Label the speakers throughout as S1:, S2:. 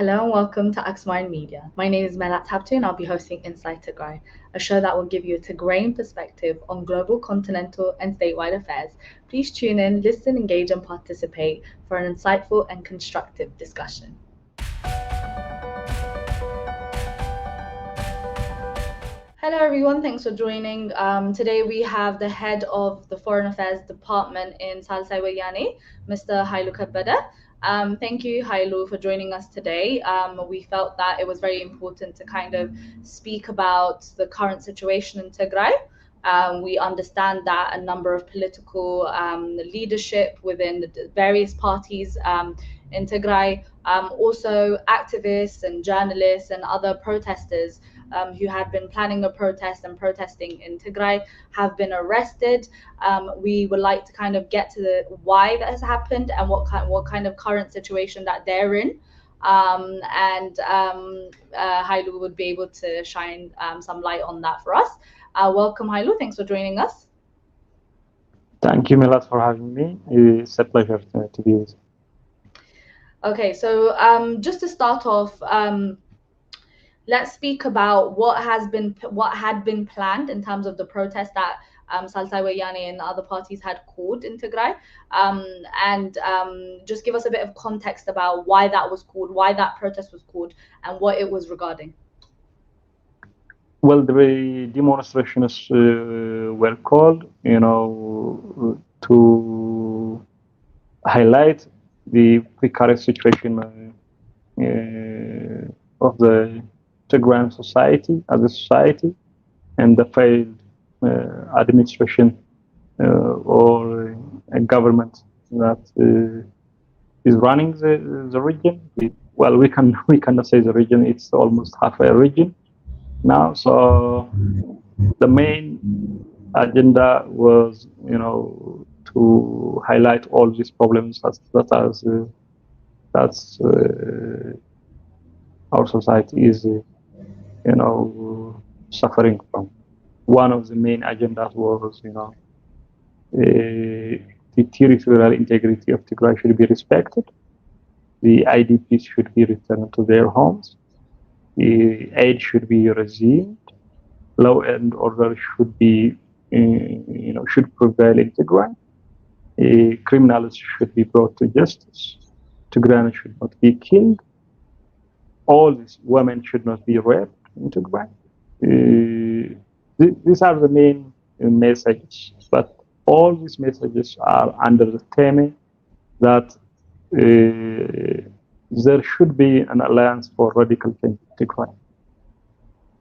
S1: Hello and welcome to Axumawian Media. My name is Melat Habtu and I'll be hosting Inside Tigray, a show that will give you a Tigrayan perspective on global, continental and statewide affairs. Please tune in, listen, engage and participate for an insightful and constructive discussion. Hello everyone, thanks for joining. Today we have the head of the Foreign Affairs Department in SAWET, Mr. Hailu Kebede. Thank you, Hailu, for joining us today. We felt that it was very important to kind of speak about the current situation in Tigray. We understand that a number of political leadership within the various parties in Tigray, also activists and journalists and other protesters who had been planning a protest and protesting in Tigray have been arrested. We would like to kind of get to the why that has happened and what kind of current situation that they're in. Hailu would be able to shine some light on that for us. Welcome, Hailu. Thanks for joining us.
S2: Thank you, Milat, for having me. It's a pleasure to be with you.
S1: Okay, so just to start off, let's speak about what had been planned in terms of the protest that SAWET and other parties had called in Tigray, and just give us a bit of context about why that was called, why that protest was called, and what it was regarding.
S2: Well, the demonstrations were called, to highlight the precarious situation of the Tigrayan society as a society, and the failed administration or a government that is running the region. Well, we cannot say the region; it's almost half a region now. So the main agenda was, to highlight all these problems that our society is, suffering from. One of the main agendas was, the territorial integrity of Tigray should be respected. The IDPs should be returned to their homes. The aid should be resumed. Law and order should be, should prevail in Tigray. Criminals should be brought to justice. Tigrayans should not be killed. All these women should not be raped in Tigray. These are the main messages, but all these messages are under the theme that there should be an alliance for radical change in Tigray.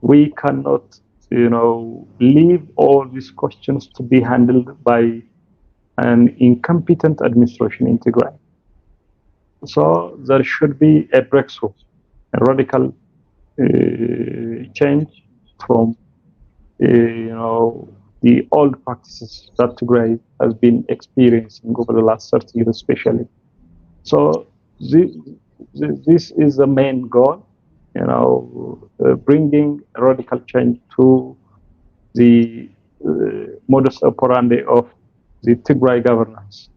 S2: We cannot, leave all these questions to be handled by an incompetent administration in Tigray. So there should be a breakthrough, a radical change from, the old practices that Tigray has been experiencing over the last 30 years, especially. So this is the main goal, bringing a radical change to the modus operandi of the Tigray governance.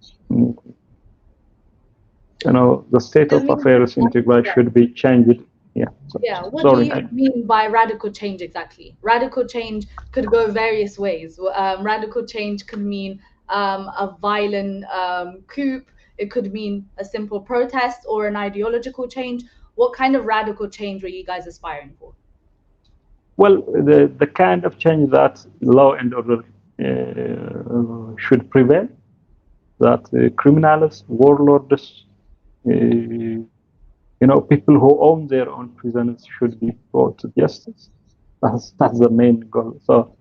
S2: The state of affairs in Tigray should be changed.
S1: What do you mean by radical change exactly? Radical change could go various ways. Radical change could mean a violent coup. It could mean a simple protest or an ideological change. What kind of radical change were you guys aspiring for?
S2: Well, the kind of change that law and order should prevail, that criminals, warlords, people who own their own prisoners should be brought to justice. That's the main goal. So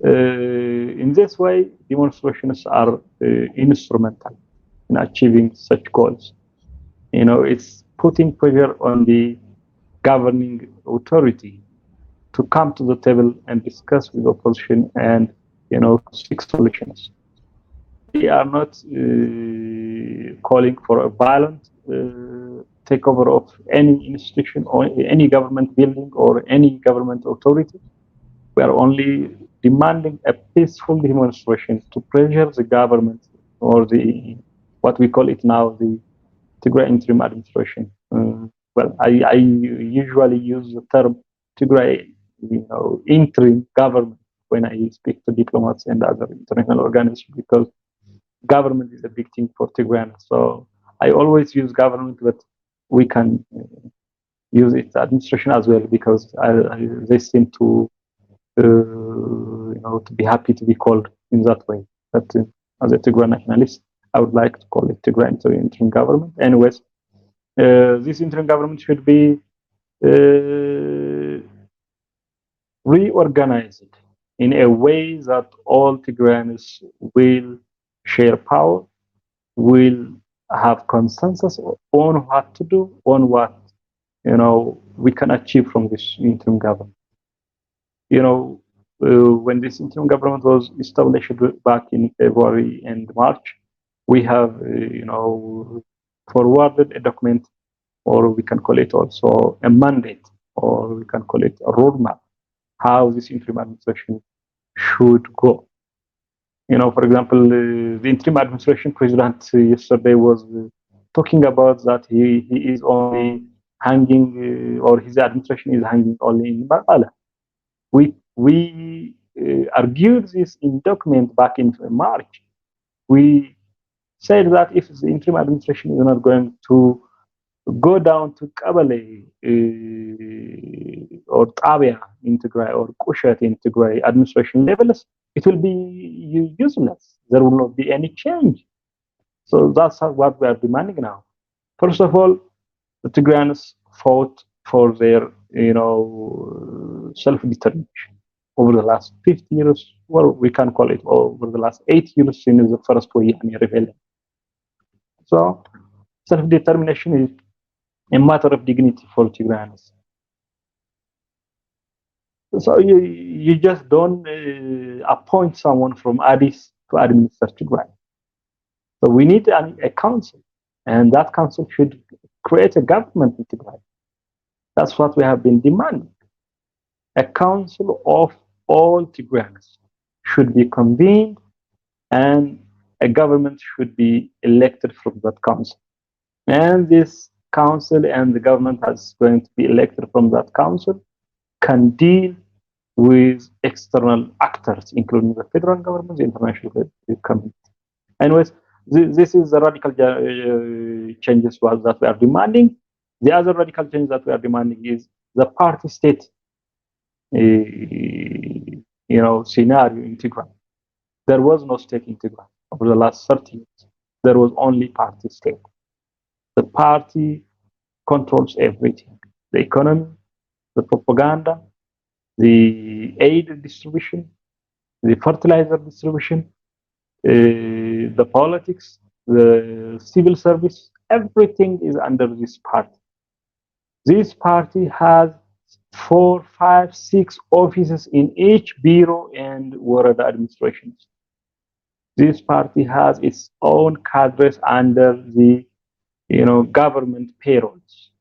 S2: in this way, demonstrations are instrumental in achieving such goals. It's putting pressure on the governing authority to come to the table and discuss with opposition and, seek solutions. They are not calling for a violent takeover of any institution or any government building or any government authority. We are only demanding a peaceful demonstration to pressure the government or what we call it now, the Tigray interim administration, well, I usually use the term Tigray, interim government when I speak to diplomats and other international organizations, because government is a big thing for Tigray. So I always use government, but we can use its administration as well, because they seem to to be happy to be called in that way. But as a Tigray nationalist, I would like to call it Tigray interim government. Anyways, this interim government should be reorganized in a way that all Tigrayans will share power, will have consensus on what to do, on what we can achieve from this interim government. When this interim government was established back in February and March, we have forwarded a document, or we can call it also a mandate, or we can call it a roadmap, how this interim administration should go. For example, the interim administration president yesterday was talking about that he is only hanging, or his administration is hanging only in Maqala. We argued this in document back in March. We said that if the interim administration is not going to go down to Kebede or Tabia in Tigray, or Kushat in Tigray administration levels, it will be useless. There will not be any change. So that's what we are demanding now. First of all, the Tigrayans fought for their, self-determination over the last 50 years. Well, we can call it over the last 8 years since the first Woyani rebellion. So self-determination is a matter of dignity for Tigrayans. So you just don't appoint someone from Addis to administer Tigray. So we need a council, and that council should create a government in Tigray. That's what we have been demanding. A council of all Tigrayans should be convened, and a government should be elected from that council. And this council and the government that's going to be elected from that council can deal with external actors, including the federal government, the international community. Anyways, this is the radical changes that we are demanding. The other radical change that we are demanding is the party state, scenario in Tigray. There was no state in Tigray over the last 30 years. There was only party state. The party controls everything: the economy, the propaganda, the aid distribution, the fertilizer distribution, the politics, the civil service. Everything is under this party. This party has 4, 5, 6 offices in each bureau and warada administrations. This party has its own cadres under the government payrolls.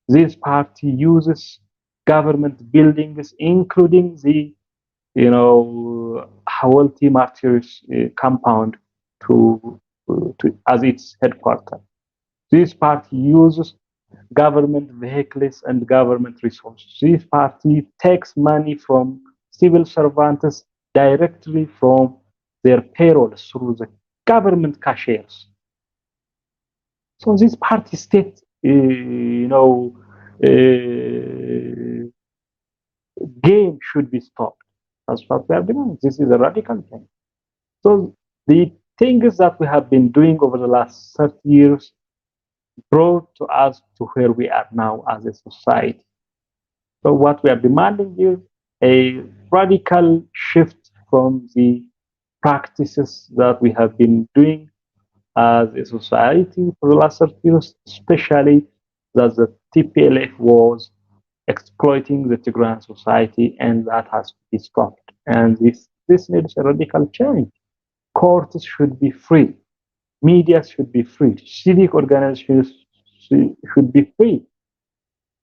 S2: This party uses government buildings, including the Hawalti Martyrs compound as its headquarters. This party uses government vehicles and government resources. This party takes money from civil servants directly from their payrolls through the government cashiers. So this party state, game should be stopped. That's what we are doing. This is a radical change. So the things that we have been doing over the last 30 years brought to us to where we are now as a society. So what we are demanding is a radical shift from the practices that we have been doing as a society for the last 30 years, especially that the TPLF was exploiting the Tigrayan society, and that has to be stopped. And this needs a radical change. Courts should be free. Media should be free. Civic organizations should be free.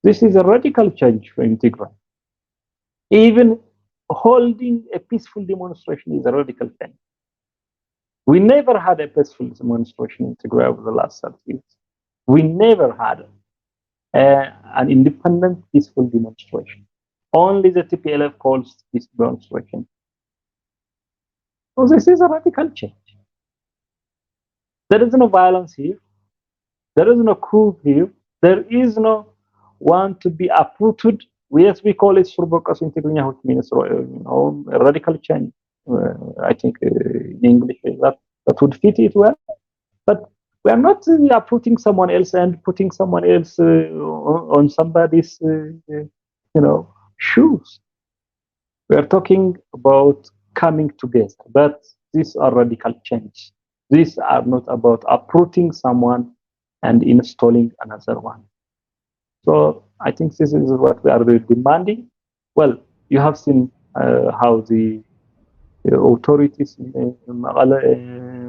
S2: This is a radical change for Tigray. Even holding a peaceful demonstration is a radical change. We never had a peaceful demonstration in Tigray over the last 30 years. We never had an independent, peaceful demonstration. Only the TPLF calls this demonstration. So this is a radical change. There is no violence here. There is no coup here. There is no one to be uprooted. Yes, we call it surbokas in Tigrinya, which means a radical change. I think in English that would fit it well. But we are not uprooting someone else and putting someone else on somebody's shoes. We are talking about coming together, but these are radical change. These are not about uprooting someone and installing another one. So I think this is what we are demanding. Well, you have seen how the authorities in Magala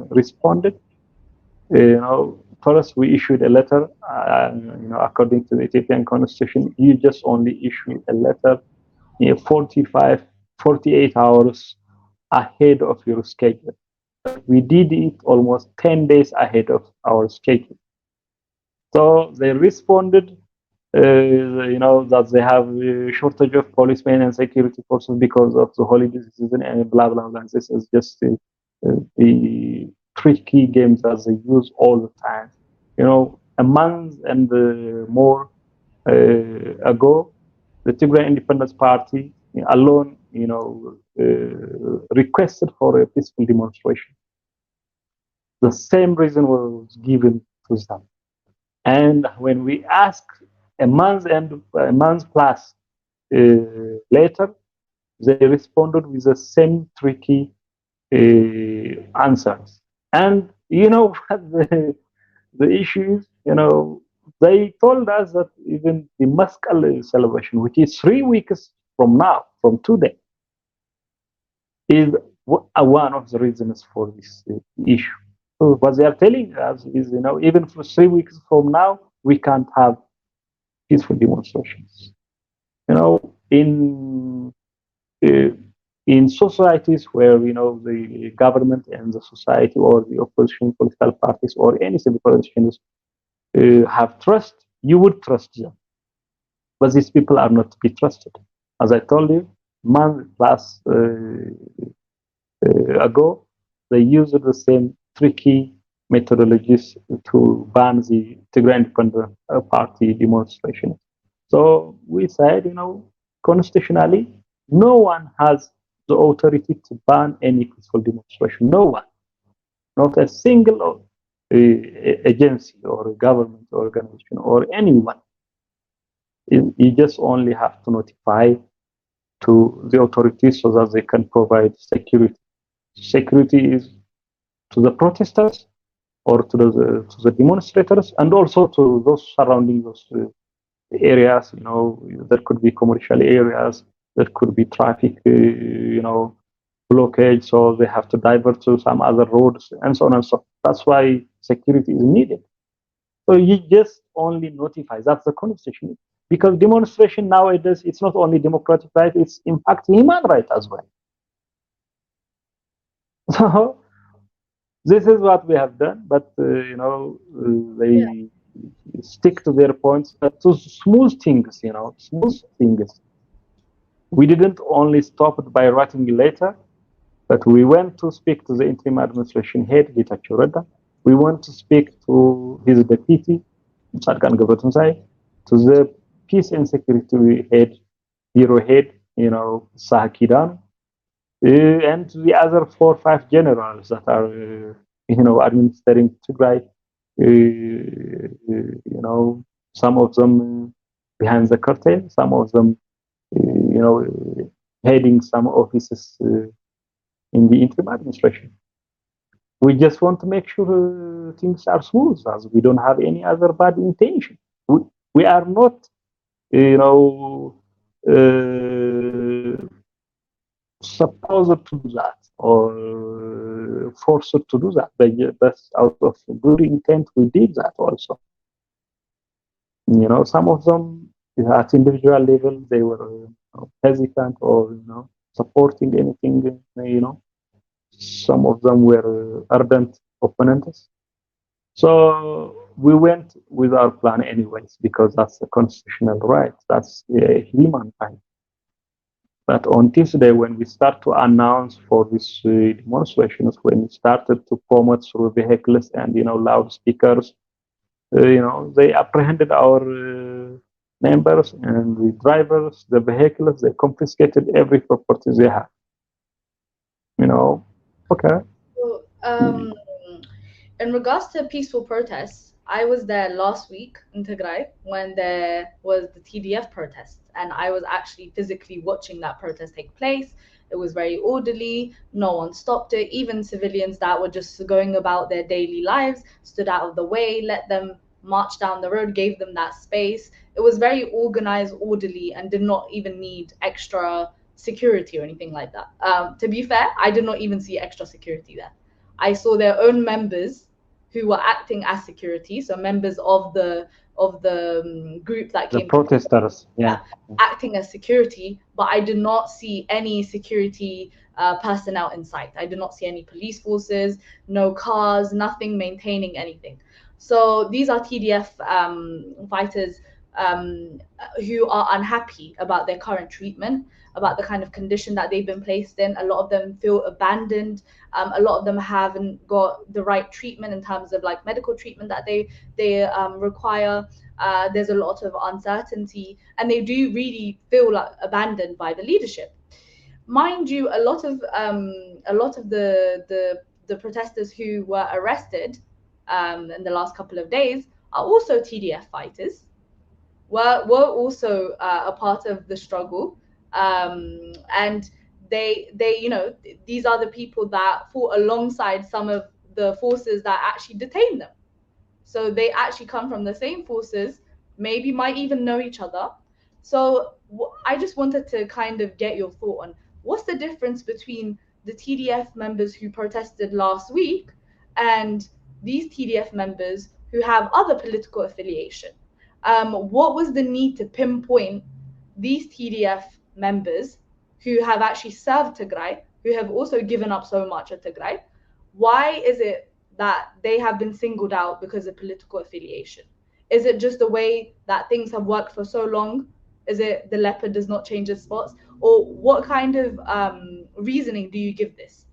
S2: responded. First we issued a letter. According to the Ethiopian constitution, you just only issue a letter 48 hours ahead of your schedule. We did it almost 10 days ahead of our schedule. So they responded, that they have a shortage of policemen and security forces because of the holiday season and blah, blah, blah. This is just the tricky games that they use all the time. A month and more ago, the Tigray Independence Party alone, requested for a peaceful demonstration. The same reason was given to them. And when we asked a month plus later, they responded with the same tricky answers. And the issue is, they told us that even the Maskal celebration, which is 3 weeks from now, from today, is one of the reasons for this issue. So what they are telling us is, even for 3 weeks from now, we can't have peaceful demonstrations. In societies where the government and the society or the opposition political parties or any civil politicians have trust, you would trust them. But these people are not to be trusted. As I told you, month plus ago, they used the same tricky methodologies to ban the Tigray Independence Party demonstration. So we said, constitutionally, no one has the authority to ban any peaceful demonstration. No one, not a single agency or a government organization or anyone. You just only have to notify to the authorities so that they can provide security. Security is to the protesters or to the demonstrators and also to those surrounding those areas. There could be commercial areas, there could be traffic, blockage, so they have to divert to some other roads and so on and so on. That's why security is needed. So you just only notify. That's the constitution. Because demonstration nowadays, it's not only democratic right, it's in fact human right as well. So this is what we have done, but they stick to their points. But to smooth things, we didn't only stop it by writing a letter, but we went to speak to the interim administration head, Getachew Reda. We went to speak to his deputy, Tzadkan Gabretunzai, to the peace and security head, bureau head, Sahakidan, and to the other 4 or 5 generals that are, administering Tigray. Some of them behind the curtain, some of them, heading some offices in the interim administration. We just want to make sure things are smooth, as we don't have any other bad intention. We are not, supposed to do that or forced to do that, but out of good intent we did that also. Some of them at individual level they were hesitant or supporting anything. Some of them were ardent opponents. So we went with our plan anyways, because that's a constitutional right, that's a human right. But on Tuesday, when we start to announce for these demonstrations, when we started to promote through vehicles and loudspeakers, they apprehended our members and the drivers, the vehicles. They confiscated every property they have. Okay.
S1: So, in regards to peaceful protests, I was there last week in Tigray when there was the TDF protest, and I was actually physically watching that protest take place. It was very orderly, no one stopped it. Even civilians that were just going about their daily lives stood out of the way, let them march down the road, gave them that space. It was very organized, orderly, and did not even need extra security or anything like that. To be fair, I did not even see extra security there. I saw their own members who were acting as security, so members of the group that
S2: The
S1: came
S2: protesters, yeah,
S1: acting as security, but I did not see any security personnel in sight. I did not see any police forces, no cars, nothing maintaining anything. So these are TDF fighters who are unhappy about their current treatment, about the kind of condition that they've been placed in. A lot of them feel abandoned. A lot of them haven't got the right treatment in terms of like medical treatment that they require. There's a lot of uncertainty, and they do really feel like abandoned by the leadership. Mind you, a lot of the protesters who were arrested in the last couple of days are also TDF fighters. Were also a part of the struggle, and they these are the people that fought alongside some of the forces that actually detained them. So they actually come from the same forces, maybe might even know each other. So I just wanted to kind of get your thought on what's the difference between the TDF members who protested last week and these TDF members who have other political affiliation. What was the need to pinpoint these TDF members who have actually served Tigray, who have also given up so much at Tigray? Why is it that they have been singled out because of political affiliation? Is it just the way that things have worked for so long? Is it the leopard does not change its spots? Or what kind of reasoning do you give this?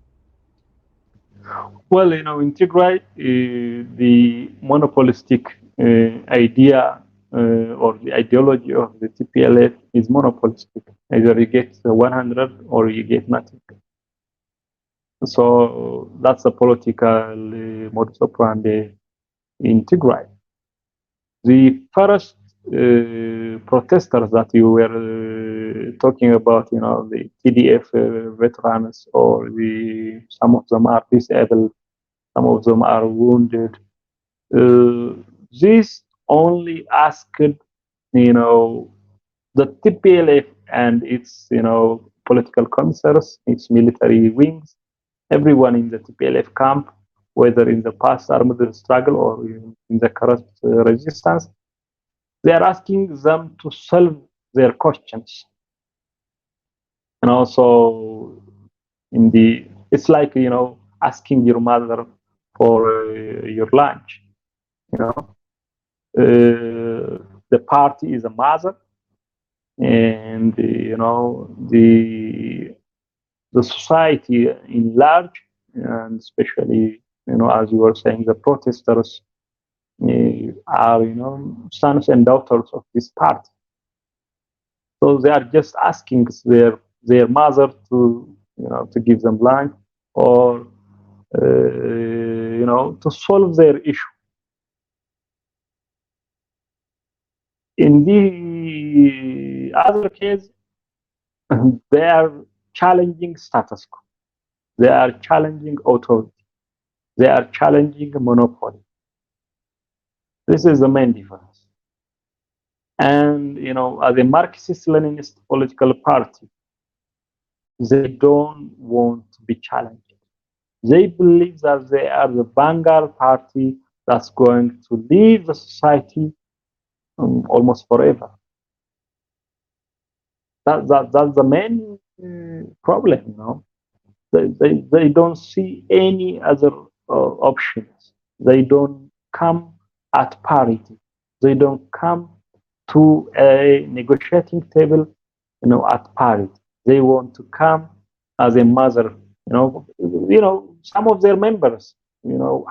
S2: Well, in Tigray, the monopolistic idea or the ideology of the TPLF is monopolistic. Either you get 100 or you get nothing. So that's a political modus operandi in Tigray. The first protesters that you were talking about, the TDF veterans, or some of them are disabled, some of them are wounded. This only asked, the TPLF and its, political commissars, its military wings, everyone in the TPLF camp, whether in the past armed struggle or in the current resistance, they are asking them to solve their questions. And also, it's like asking your mother for your lunch. The party is a mother, and the society in large, and especially as you were saying, the protesters are sons and daughters of this party. So they are just asking their mother to to give them lunch, or to solve their issue. In the other case, they are challenging status quo. They are challenging authority. They are challenging monopoly. This is the main difference. And as a Marxist-Leninist political party, they don't want to be challenged. They believe that they are the vanguard party that's going to lead the society almost forever. That's the main problem. They don't see any other options. They don't come at parity. They don't come to a negotiating table, at parity. They want to come as a mother. Some of their members,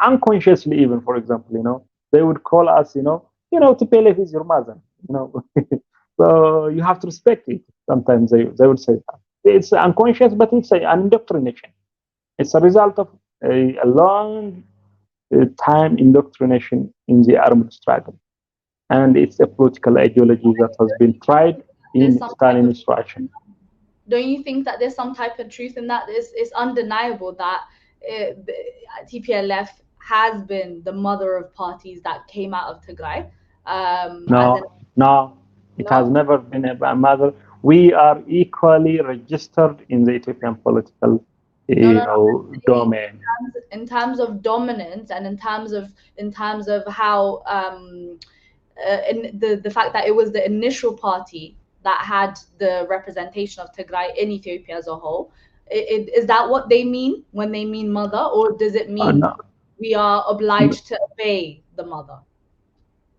S2: unconsciously even, for example, they would call us, TPLF is your mother, so you have to respect it. Sometimes they would say that. It's unconscious, but it's an indoctrination. It's a result of a long time indoctrination in the armed struggle. And it's a political ideology that has been tried in Stalinist Russia.
S1: Don't you think that there's some type of truth in that? It's undeniable that TPLF has been the mother of parties that came out of Tigray.
S2: No, it has never been a mother. We are equally registered in the Ethiopian political domain.
S1: In terms of dominance and in terms of how in the fact that it was the initial party that had the representation of Tigray in Ethiopia as a whole. Is that what they mean when they mean mother, or does it mean we are obliged to obey the mother?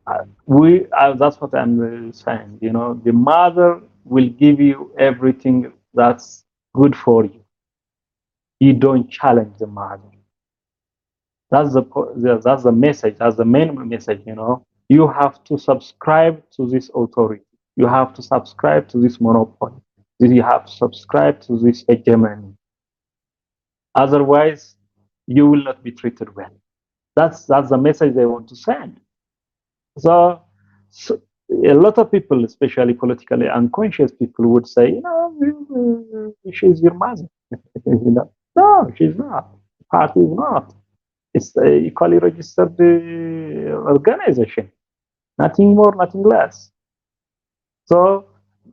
S2: That's what I'm saying. The mother will give you everything that's good for you. You don't challenge the mother. That's the message. That's the main message. You have to subscribe to this authority. You have to subscribe to this monopoly. You have to subscribe to this hegemony. Otherwise, you will not be treated well. That's the message they want to send. So a lot of people, especially politically unconscious people, would say, she's your mother. No, she's not. The party is not. It's an equally registered organization. Nothing more, nothing less. So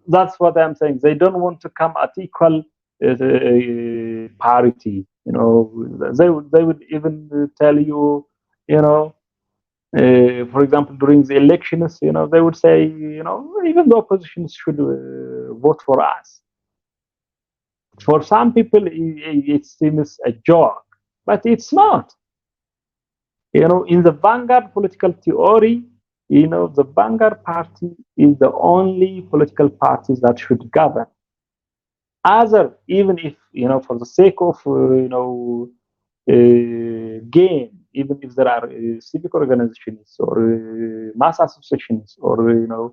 S2: that's what I'm saying. They don't want to come at equal parity. They would even tell you, for example, during the elections, they would say, even the opposition should vote for us. For some people, it seems a joke, but it's not. In the vanguard political theory, the vanguard party is the only political party that should govern. Even if, for the sake of, gain, even if there are civic organizations or mass associations or,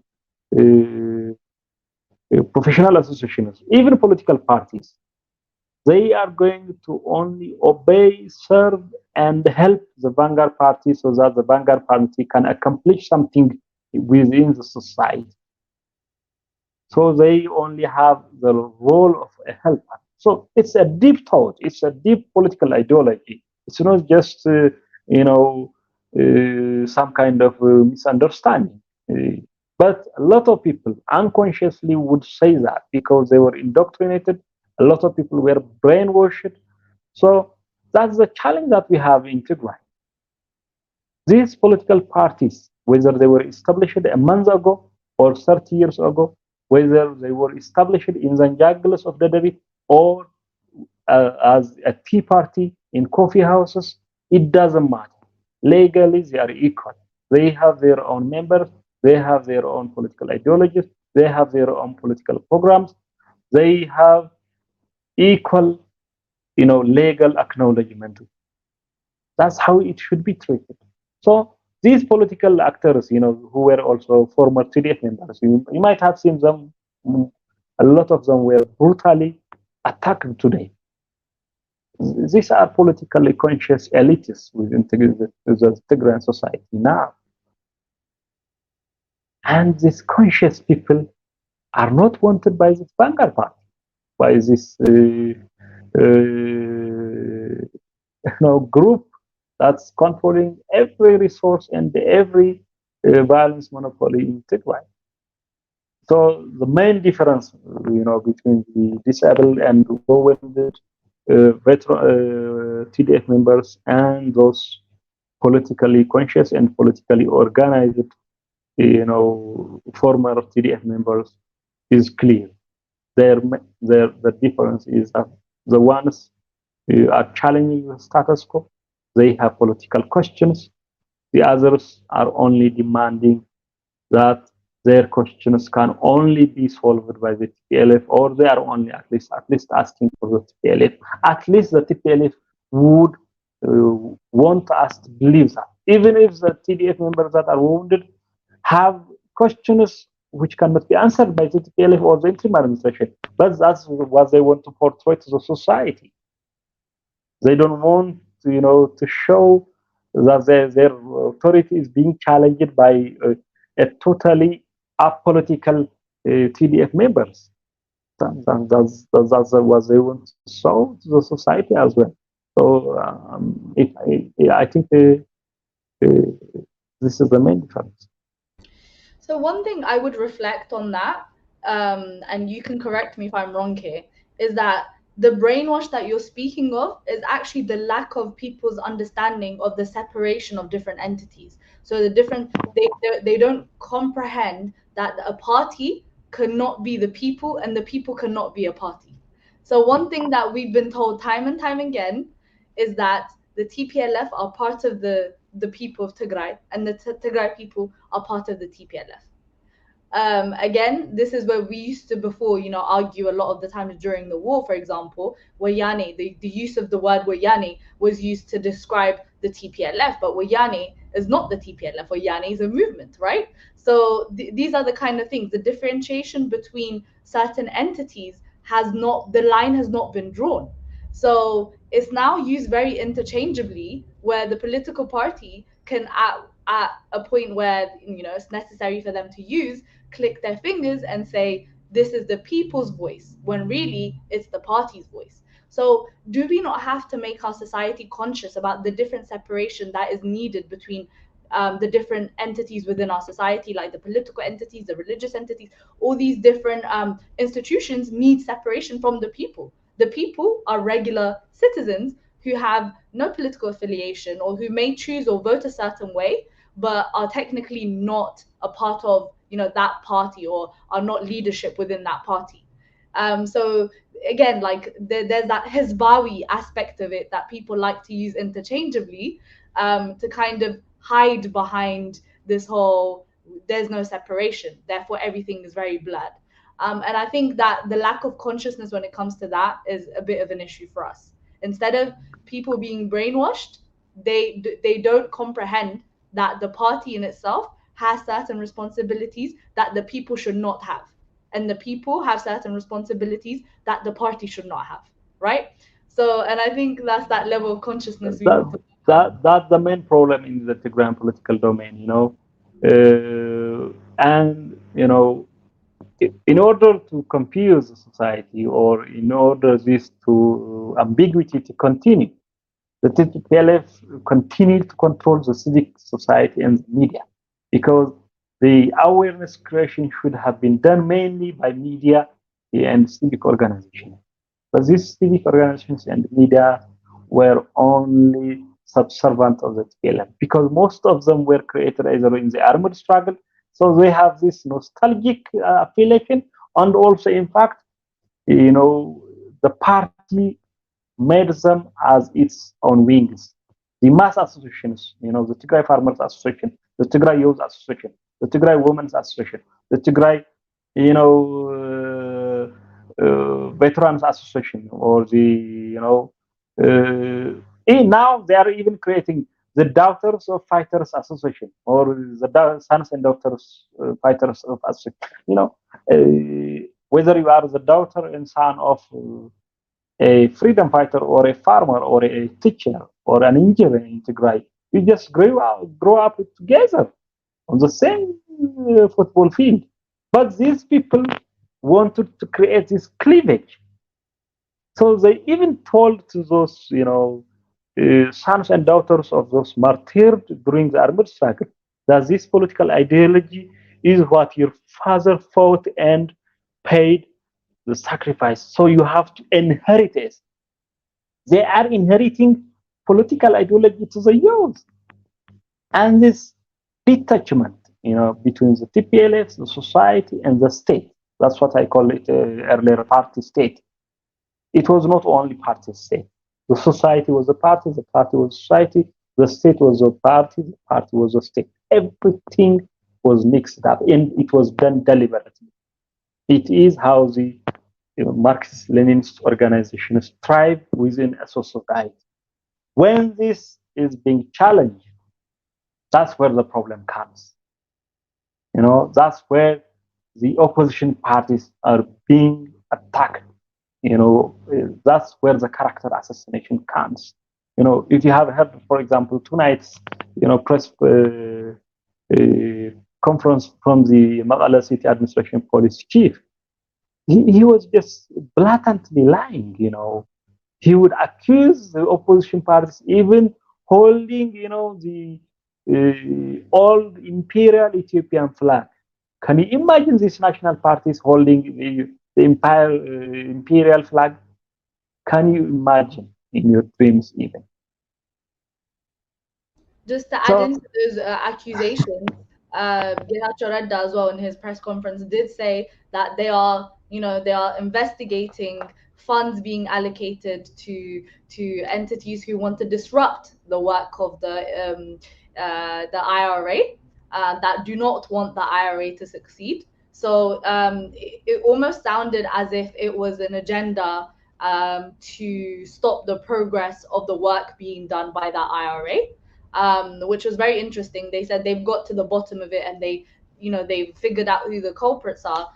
S2: professional associations, even political parties, they are going to only obey, serve, and help the vanguard party so that the vanguard party can accomplish something within the society. So they only have the role of a helper. So it's a deep thought. It's a deep political ideology. It's not just, some kind of misunderstanding. But a lot of people unconsciously would say that because they were indoctrinated. A lot of people were brainwashed. So that's the challenge that we have in Tigray. These political parties, whether they were established a month ago or 30 years ago, whether they were established in the jungles of Dadabi or as a tea party in coffee houses, it doesn't matter. Legally, they are equal. They have their own members. They have their own political ideologies. They have their own political programs. They have equal, legal acknowledgement. That's how it should be treated. So these political actors, who were also former TDF members, you might have seen them. A lot of them were brutally attacked today. These are politically conscious elites within the Tigrayan society now. And these conscious people are not wanted by this vanguard party, by this group that's controlling every resource and every violence monopoly in Tigray. So the main difference, between the disabled and well-wounded TDF members and those politically conscious and politically organized, former TDF members is clear. The difference is that the ones who are challenging the status quo, they have political questions. The others are only demanding that their questions can only be solved by the TPLF, or they are only at least asking for the TPLF. At least the TPLF would want us to believe that, even if the TDF members that are wounded have questions which cannot be answered by the TPLF or the interim administration, but that's what they want to portray to the society. They don't want, to show that their authority is being challenged by a totally apolitical TDF members. That's what they want to show to the society as well. So I think this is the main difference.
S1: So one thing I would reflect on that, and you can correct me if I'm wrong here, is that the brainwash that you're speaking of is actually the lack of people's understanding of the separation of different entities. So they don't comprehend that a party cannot be the people and the people cannot be a party. So one thing that we've been told time and time again is that the TPLF are part of the people of Tigray, and the Tigray people are part of the TPLF. Again, this is where we used to before, argue a lot of the times during the war, for example, Wayane, the use of the word Wayane was used to describe the TPLF, but Wayane is not the TPLF. Wayane is a movement, right? So these are the kind of things, the differentiation between certain entities the line has not been drawn. So it's now used very interchangeably, where the political party can, at a point where it's necessary for them to use, click their fingers and say this is the people's voice, when really it's the party's voice. So do we not have to make our society conscious about the different separation that is needed between the different entities within our society, like the political entities, the religious entities, all these different institutions need separation from the people. The people are regular citizens who have no political affiliation or who may choose or vote a certain way, but are technically not a part of that party or are not leadership within that party. So again, like there's that Hizbawi aspect of it that people like to use interchangeably, to kind of hide behind this whole there's no separation, therefore everything is very blurred. And I think that the lack of consciousness when it comes to that is a bit of an issue for us. Instead of people being brainwashed, they don't comprehend that the party in itself has certain responsibilities that the people should not have, and the people have certain responsibilities that the party should not have, right? So, and I think that's that level of consciousness we need to.
S2: That's the main problem in the Tigrayan political domain, and in order to confuse the society, or in order this to ambiguity to continue, the TPLF continued to control the civic society and the media, because the awareness creation should have been done mainly by media and civic organizations. But these civic organizations and media were only subservient of the TPLF, because most of them were created either in the armed struggle, so they have this nostalgic affiliation, and also, in fact, the party made them as its own wings. The mass associations, the Tigray Farmers Association, the Tigray Youth Association, the Tigray Women's Association, the Tigray, Veterans Association, or now they are even creating the Daughters of Fighters Association, or the Sons and Daughters Fighters of Association. Whether you are the daughter and son of a freedom fighter, or a farmer, or a teacher, or an engineer in Tigray, you just grow up together on the same football field. But these people wanted to create this cleavage. So they even told to those, sons and daughters of those martyred during the armed struggle, that this political ideology is what your father fought and paid the sacrifice. So you have to inherit it. They are inheriting political ideology to the youth. And this detachment, between the TPLF, the society, and the state. That's what I call it earlier, party state. It was not only party state. The society was the party was society, The state was a party, the party was a state. Everything was mixed up, and it was done deliberately. It is how the Marxist-Leninist organizations thrive within a society. When this is being challenged, that's where the problem comes. That's where the opposition parties are being attacked. That's where the character assassination comes. If you have heard, for example, tonight's, press conference from the Magala City Administration Police Chief, he was just blatantly lying. He would accuse the opposition parties, even holding, the old imperial Ethiopian flag. Can you imagine these national parties holding the imperial flag? Can you imagine in your dreams even?
S1: Just to add into those accusations, Getachew Redda as well in his press conference did say that they are investigating funds being allocated to entities who want to disrupt the work of the IRA, that do not want the IRA to succeed. So it almost sounded as if it was an agenda to stop the progress of the work being done by the IRA. Which was very interesting. They said they've got to the bottom of it, and they've figured out who the culprits are.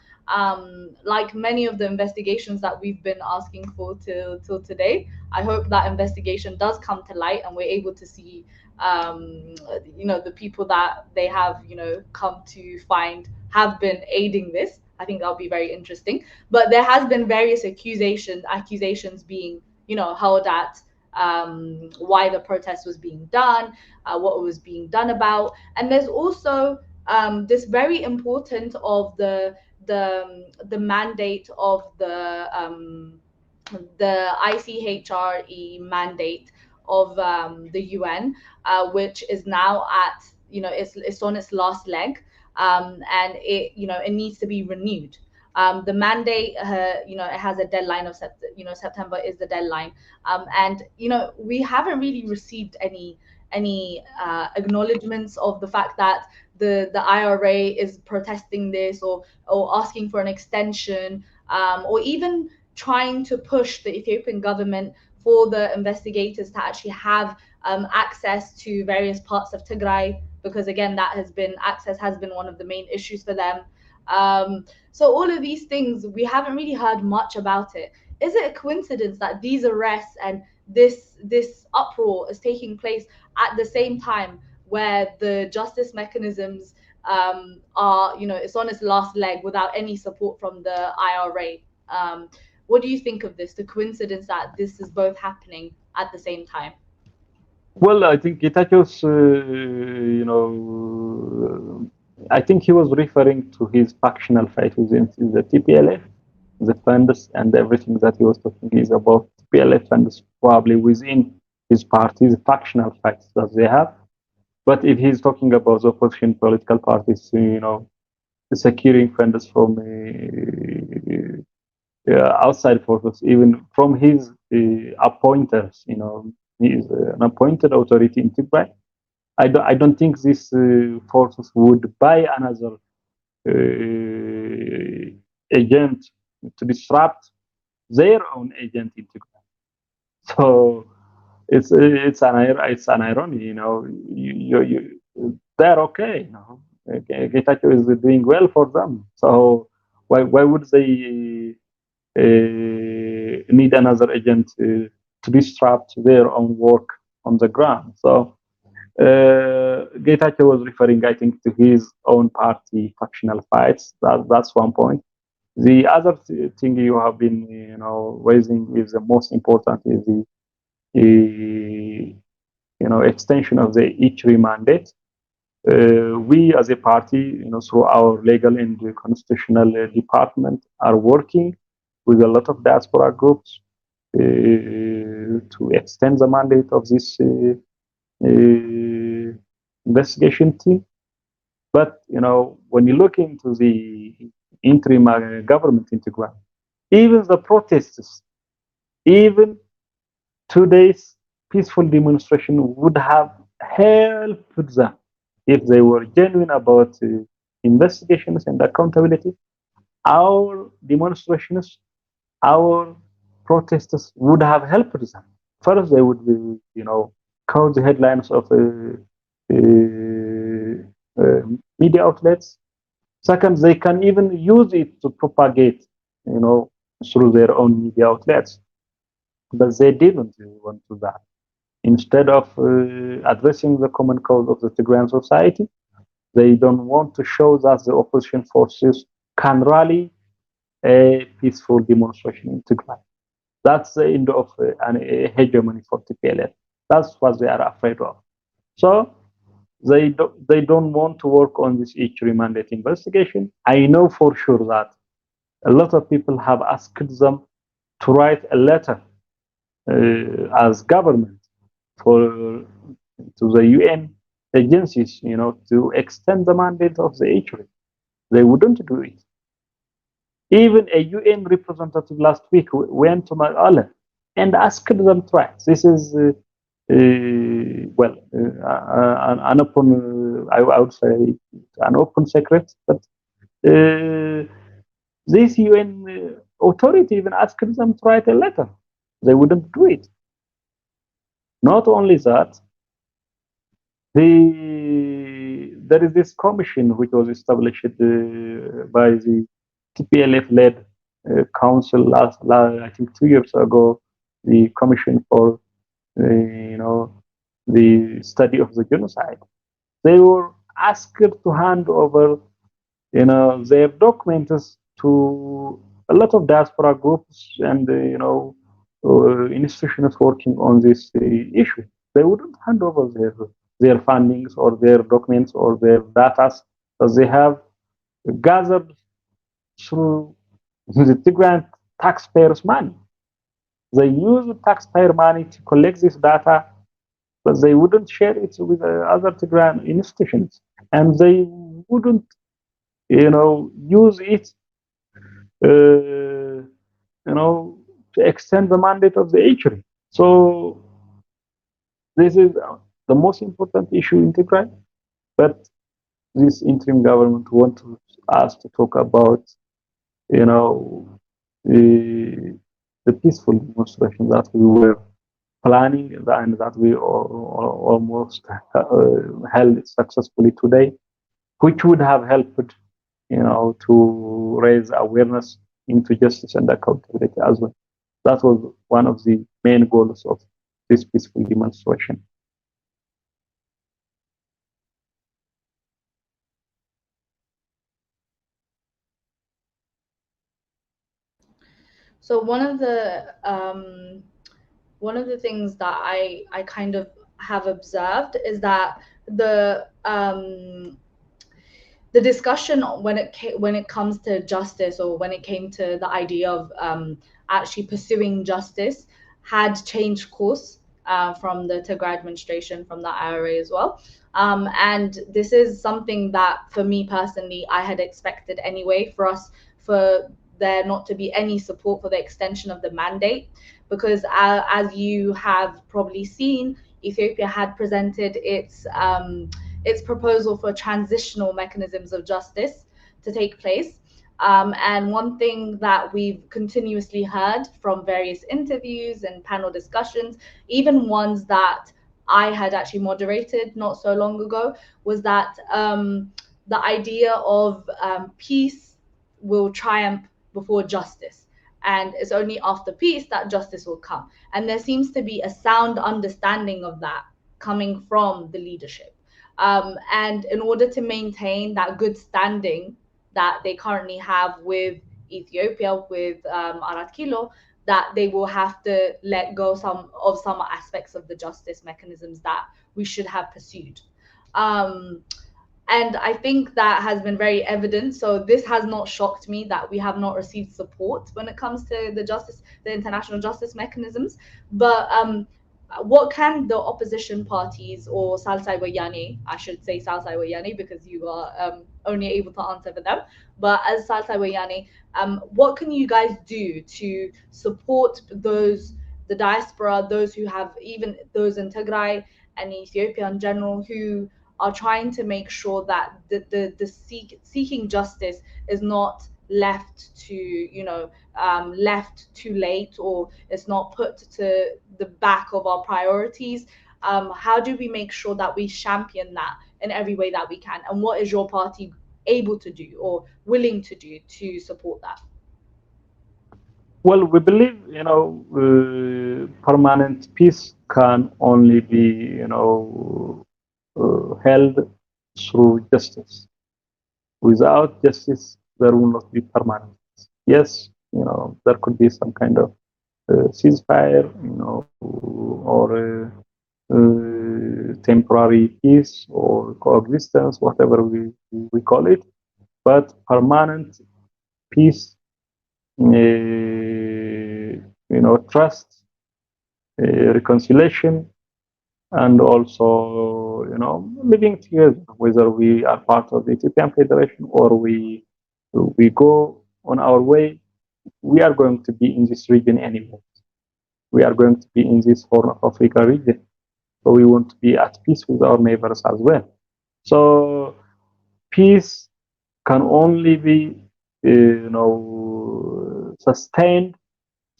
S1: Like many of the investigations that we've been asking for till today, I hope that investigation does come to light and we're able to see the people that they have come to find have been aiding this. I think that'll be very interesting. But there has been various accusations being held at why the protest was being done, what was being done about. And there's also this very important of the mandate of the ICHRE mandate of the UN, which is now at it's on its last leg, and it needs to be renewed. The mandate, it has a deadline of September is the deadline, and we haven't really received any acknowledgements of the fact that the IRA is protesting this or asking for an extension, or even trying to push the Ethiopian government for the investigators to actually have access to various parts of Tigray, because again, access has been one of the main issues for them. So all of these things, we haven't really heard much about it. Is it a coincidence that these arrests and this uproar is taking place at the same time where the justice mechanisms are, it's on its last leg without any support from the IRA? What do you think of this? The coincidence that this is both happening at the same time?
S2: Well, I think Getachew's, I think he was referring to his factional fight within the TPLF, the funds and everything that he was talking is about TPLF funds, probably within his party, the factional fights that they have. But if he's talking about the opposition political parties, securing funds from outside forces, even from his appointers, he is an appointed authority in Tigray. I don't think these forces would buy another agent to disrupt their own agent in Tigray. So it's an irony, they're okay, Getachew is doing well for them. So why would they need another agent to disrupt their own work on the ground? So Getachew was referring, I think, to his own party factional fights. That's one point. The other thing you have been, raising is the most important is the extension of the ICHRE mandate. We as a party, through our legal and constitutional department, are working with a lot of diaspora groups to extend the mandate of this investigation team. But when you look into the interim government in Tigray, even the protests, even today's peaceful demonstration would have helped them. If they were genuine about investigations and accountability, our demonstrations, our protests would have helped them. First, they would be, cause the headlines of media outlets. Second, they can even use it to propagate, through their own media outlets. But they didn't want to that. Instead of addressing the common cause of the Tigrayan society, they don't want to show that the opposition forces can rally a peaceful demonstration in Tigray. That's the end of an hegemony for TPLF. That's what they are afraid of. So they don't want to work on this H3 mandate investigation. I know for sure that a lot of people have asked them to write a letter as government for to the UN agencies, to extend the mandate of the H3. They wouldn't do it. Even a UN representative last week went to Malala and asked them to write. This is an open, I would say, an open secret. But this UN authority even asked them to write a letter. They wouldn't do it. Not only that, there is this commission which was established by the TPLF-led council I think 2 years ago, the Commission for the study of the genocide. They were asked to hand over their documents to a lot of diaspora groups and institutions working on this issue. They wouldn't hand over their fundings or their documents or their data that they have gathered through the Tigrayan taxpayers' money. They use taxpayer money to collect this data, but they wouldn't share it with other Tigrayan institutions, and they wouldn't, use it, to extend the mandate of the H3. So this is the most important issue in Tigray, but this interim government wants us to talk about, the peaceful demonstration that we were planning and that we almost held successfully today, which would have helped, to raise awareness into justice and accountability as well. That was one of the main goals of this peaceful demonstration.
S1: So one of the things that I kind of have observed is that the discussion when it comes to justice, or when it came to the idea of actually pursuing justice, had changed course from the Tigray administration, from the IRA as well. And this is something that, for me personally, I had expected anyway, for there not to be any support for the extension of the mandate, because as you have probably seen, Ethiopia had presented its proposal for transitional mechanisms of justice to take place. And one thing that we've continuously heard from various interviews and panel discussions, even ones that I had actually moderated not so long ago, was that the idea of peace will triumph before justice. And it's only after peace that justice will come. And there seems to be a sound understanding of that coming from the leadership. And in order to maintain that good standing that they currently have with Ethiopia, with Arat Kilo, that they will have to let go some aspects of the justice mechanisms that we should have pursued. And I think that has been very evident. So this has not shocked me that we have not received support when it comes to the international justice mechanisms. But what can the opposition parties, or Salsai Wayani, I should say Salsai Wayani because you are only able to answer for them, but as Salsai Wayani, what can you guys do to support the diaspora, those who have, even those in Tigray, and Ethiopia in general, who are trying to make sure that seeking justice is not left to, left too late, or it's not put to the back of our priorities. How do we make sure that we champion that in every way that we can? And what is your party able to do or willing to do to support that?
S2: Well, we believe, permanent peace can only be, held through justice. Without justice, there will not be permanent peace. Yes, there could be some kind of ceasefire, or temporary peace or coexistence, whatever we call it. But permanent peace, trust, reconciliation, and also, living together, whether we are part of the Ethiopian Federation or we go on our way, we are going to be in this region anyway. We are going to be in this Horn of Africa region. So we want to be at peace with our neighbors as well. So peace can only be, sustained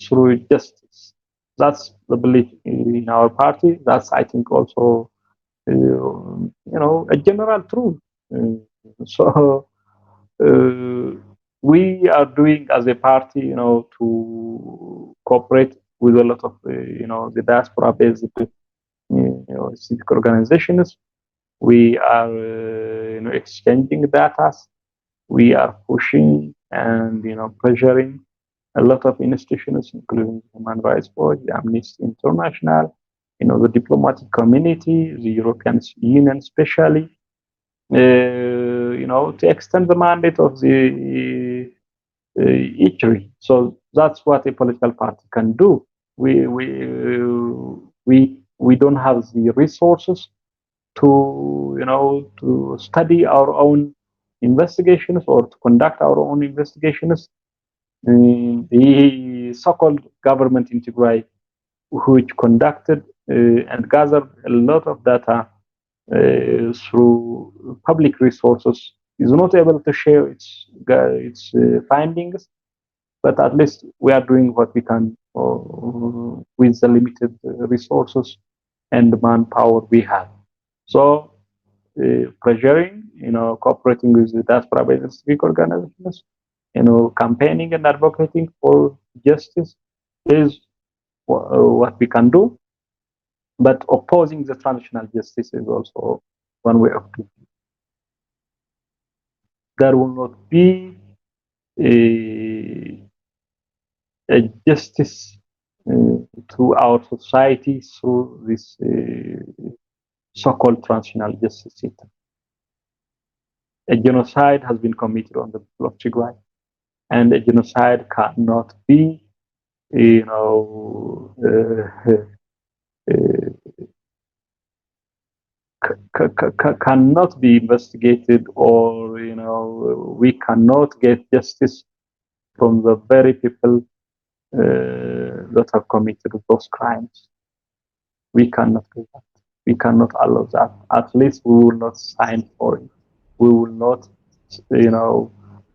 S2: through justice. That's the belief in our party. That's, I think, also, a general truth. So we are doing as a party, to cooperate with a lot of, the diaspora-based, civic organizations. We are, exchanging data. We are pushing and, pressuring a lot of institutions, including Human Rights Watch, Amnesty International, the diplomatic community, the European Union, especially, to extend the mandate of the eatery. So that's what a political party can do. We don't have the resources to, to study our own investigations or to conduct our own investigations. The so-called government in Tigray, which conducted and gathered a lot of data through public resources, is not able to share its findings. But at least we are doing what we can with the limited resources and manpower we have. So pressuring, cooperating with the diaspora-based civic organizations, campaigning and advocating for justice is what we can do. But opposing the transitional justice is also one way of doing it. There will not be a justice to our society through this so-called transitional justice system. A genocide has been committed on the people of Tigray, and a genocide cannot be, cannot be investigated, or we cannot get justice from the very people that have committed those crimes. We cannot do that. We cannot allow that. At least we will not sign for it. We will not,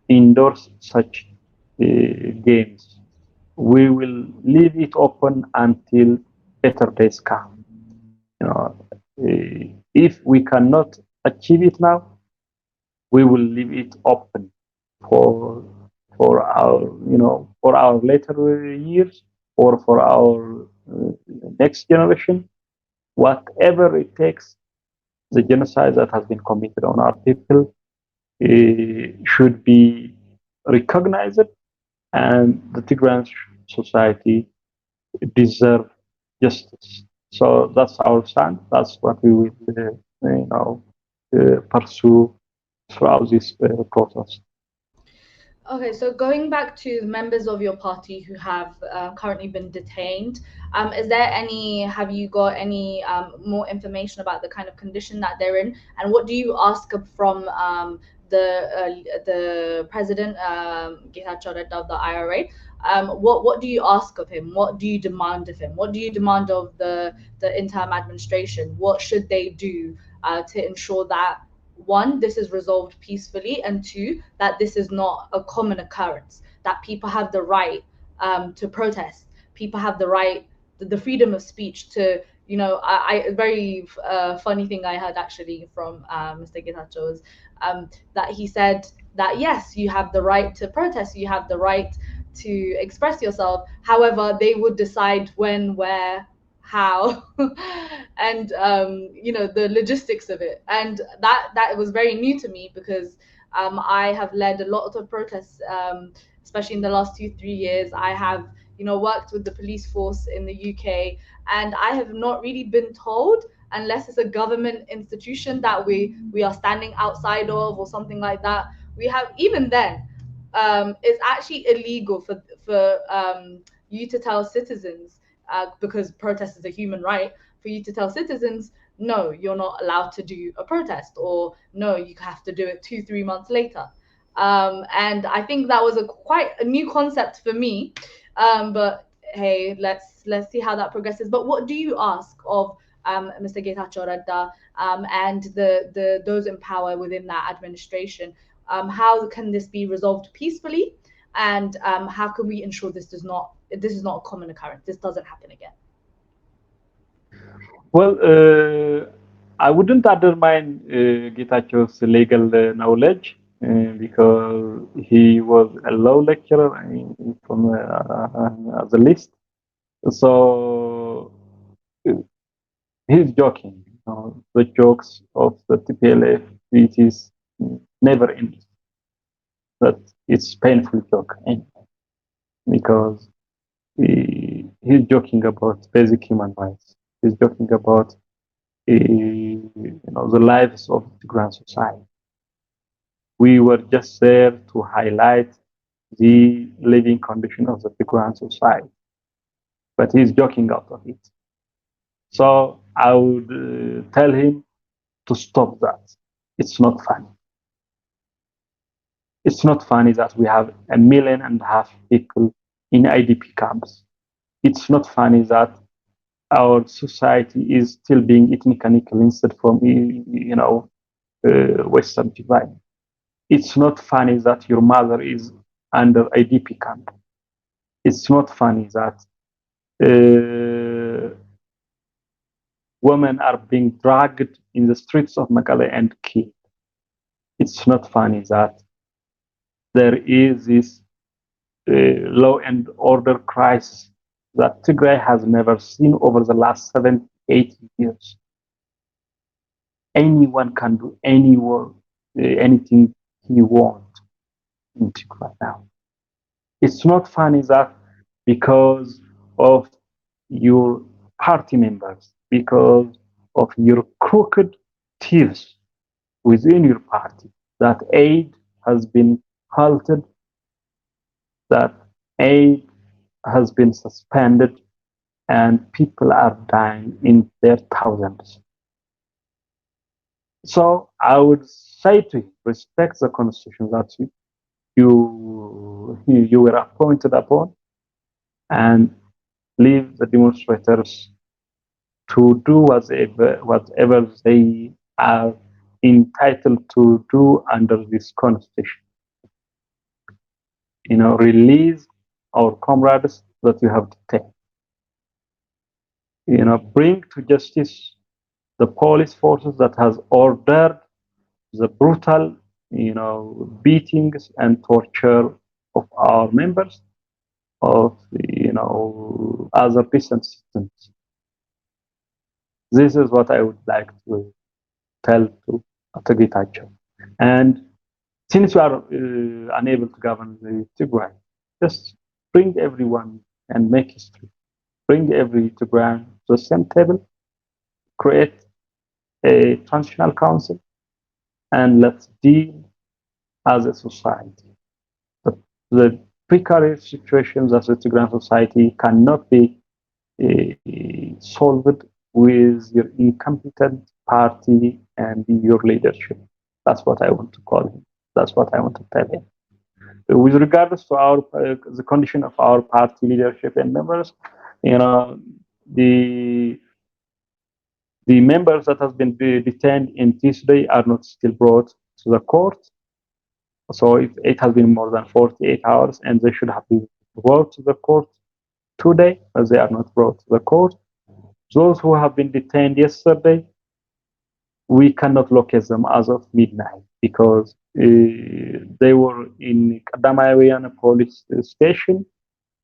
S2: endorse such games. We will leave it open until better days come. If we cannot achieve it now, we will leave it open for our for our later years, or for our next generation. Whatever it takes, the genocide that has been committed on our people should be recognized, and the Tigrayan society deserve justice. So that's our stand. That's what we will, pursue throughout this process.
S1: Okay, so going back to the members of your party who have currently been detained, have you got any more information about the kind of condition that they're in, and what do you ask from the president, Getachew Reda of the IRA, What do you ask of him? What do you demand of him? What do you demand of the interim administration? What should they do to ensure that, one, this is resolved peacefully, and two, that this is not a common occurrence, that people have the right to protest, people have the right, the freedom of speech to, a very funny thing I heard actually from Mr. Getachew was that he said that yes, you have the right to protest, you have the right to express yourself. However, they would decide when, where, how, and the logistics of it. And that was very new to me because I have led a lot of protests, especially in the last 2-3 years. I have worked with the police force in the UK, and I have not really been told, unless it's a government institution that we are standing outside of or something like that. We have, even then, it's actually illegal for you to tell citizens, because protest is a human right, for you to tell citizens, no, you're not allowed to do a protest, or no, you have to do it 2-3 months later. And I think that was quite a new concept for me. But hey, let's see how that progresses. But what do you ask of Mr. Getachew Radda and the those in power within that administration? How can this be resolved peacefully, and how can we ensure this is not a common occurrence? This doesn't happen again.
S2: Well, I wouldn't undermine Getachew's legal knowledge because he was a law lecturer from the list. So he's joking. The jokes of the TPLF, it is never ending. But it's painful joke anyway, because he's joking about basic human rights. He's joking about the lives of the grand society. We were just there to highlight the living condition of the grand society, but he's joking out of it. So I would tell him to stop that. It's not funny. It's not funny that we have 1.5 million people in IDP camps. It's not funny that our society is still being ethnically cleansed from, Western divide. It's not funny that your mother is under IDP camp. It's not funny that women are being dragged in the streets of Mekelle and killed. It's not funny that there is this law and order crisis that Tigray has never seen over the last 7-8 years. Anyone can do anything he wants in Tigray now. It's not funny that because of your party members, because of your crooked thieves within your party, that aid has been halted, that aid has been suspended, and people are dying in their thousands. So I would say to him, respect the constitution that you were appointed upon, and leave the demonstrators to do whatever they are entitled to do under this constitution. Release our comrades that you have detained. Bring to justice the police forces that has ordered the brutal, beatings and torture of our members, of other decent citizens. This is what I would like to tell to Getachew. And since you are unable to govern the Tigray, just bring everyone and make history. Bring every Tigrayan to the same table, create a transitional council, and let's deal as a society. The precarious situations of the Tigrayan society cannot be solved with your incompetent party and your leadership. That's what I want to call him. That's what I want to tell him. with regards to the condition of our party leadership and members, the members that have been detained in this day are not still brought to the court. So it has been more than 48 hours, and they should have been brought to the court today, as they are not brought to the court. Those who have been detained yesterday, we cannot locate them as of midnight because they were in Axumawian police station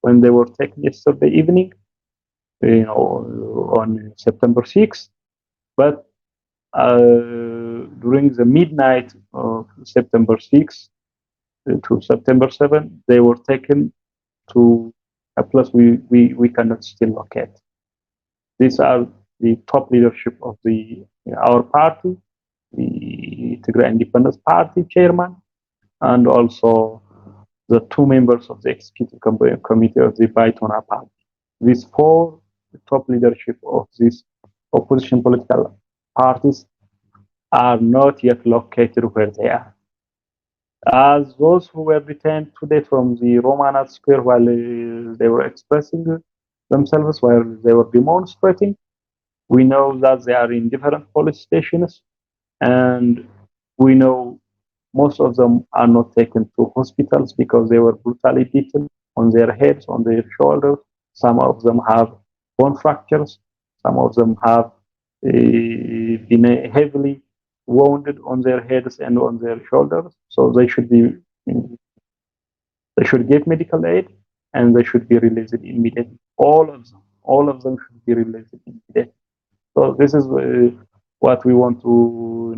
S2: when they were taken yesterday evening, on September 6th. But during the midnight of September 6th to September 7th, they were taken to a place we cannot still locate. These are the top leadership of our party, the Tigray Independence Party chairman, and also the 2 members of the executive committee of the Baitona party. These 4 top leadership of these opposition political parties are not yet located where they are. As those who were detained today from the Romanat Square while they were expressing themselves, while they were demonstrating, we know that they are in different police stations, and we know most of them are not taken to hospitals because they were brutally beaten on their heads, on their shoulders. Some of them have bone fractures. Some of them have been heavily wounded on their heads and on their shoulders. So they should get medical aid, and they should be released immediately. All of them should be released immediately. So this is what we want to,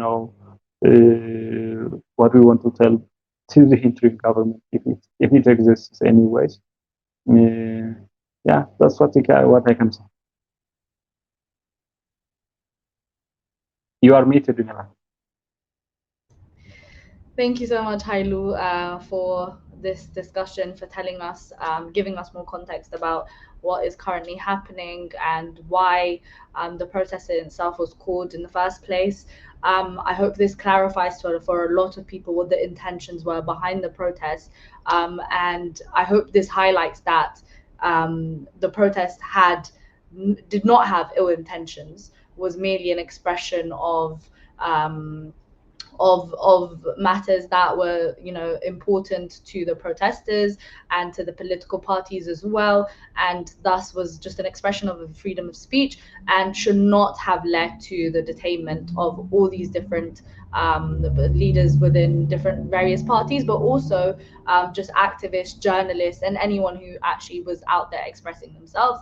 S2: what we want to tell to the interim government, if it exists anyways. Yeah, that's what I can say. You are muted, Inela.
S1: Thank you so much, Hailu, for this discussion, for telling us, giving us more context about what is currently happening and why the protest in itself was called in the first place. I hope this clarifies for a lot of people what the intentions were behind the protest, and I hope this highlights that the protest did not have ill intentions, was merely an expression of matters that were important to the protesters and to the political parties as well, and thus was just an expression of freedom of speech and should not have led to the detainment of all these different leaders within different various parties, but also just activists, journalists, and anyone who actually was out there expressing themselves.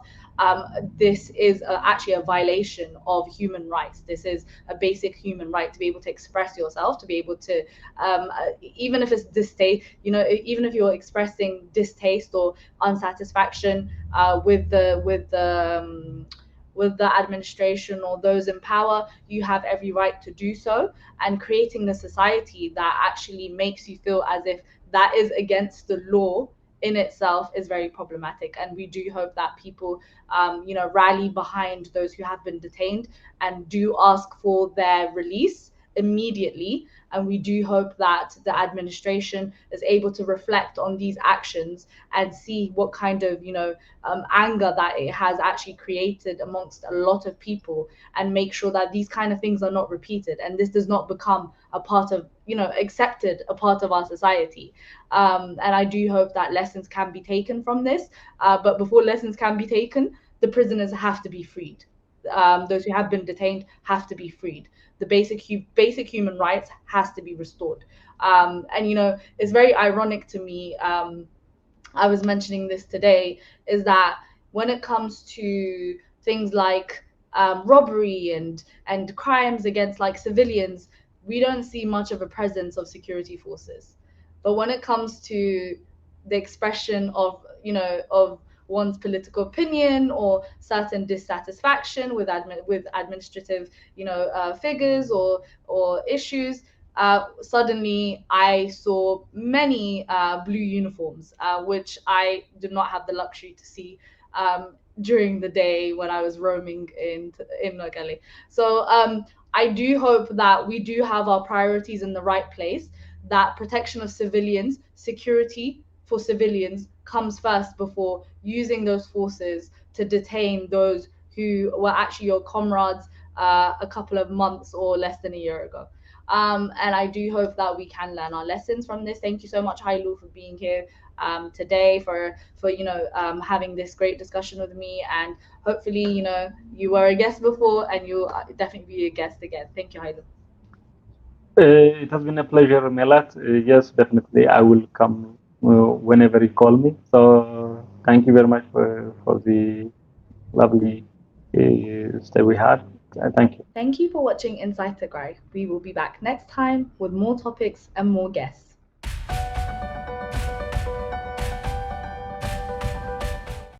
S1: This is actually a violation of human rights. This is a basic human right to be able to express yourself, to be able to, even if it's distaste, even if you're expressing distaste or unsatisfaction with the administration or those in power, you have every right to do so. And creating the society that actually makes you feel as if that is against the law in itself is very problematic. And we do hope that people rally behind those who have been detained and do ask for their release immediately. And we do hope that the administration is able to reflect on these actions and see what kind of anger that it has actually created amongst a lot of people, and make sure that these kind of things are not repeated and this does not become a part of accepted a part of our society. And I do hope that lessons can be taken from this, but before lessons can be taken, the prisoners have to be freed. Those who have been detained have to be freed. The basic human rights has to be restored. And it's very ironic to me. I was mentioning this today, is that when it comes to things like robbery and crimes against like civilians, we don't see much of a presence of security forces. But when it comes to the expression of of one's political opinion or certain dissatisfaction with administrative figures or issues, suddenly I saw many blue uniforms, which I did not have the luxury to see during the day when I was roaming in Nogale. So I do hope that we do have our priorities in the right place, that protection of civilians, security for civilians comes first before using those forces to detain those who were actually your comrades a couple of months or less than a year ago. And I do hope that we can learn our lessons from this. Thank you so much, Hailu, for being here today, for having this great discussion with me, and hopefully you were a guest before and you'll definitely be a guest again. Thank you, Hailu.
S2: It has been a pleasure, Melat. Yes, definitely, I will come whenever you call me. So thank you very much for the lovely stay we had. Thank you.
S1: Thank you for watching Inside Tigray. We will be back next time with more topics and more guests.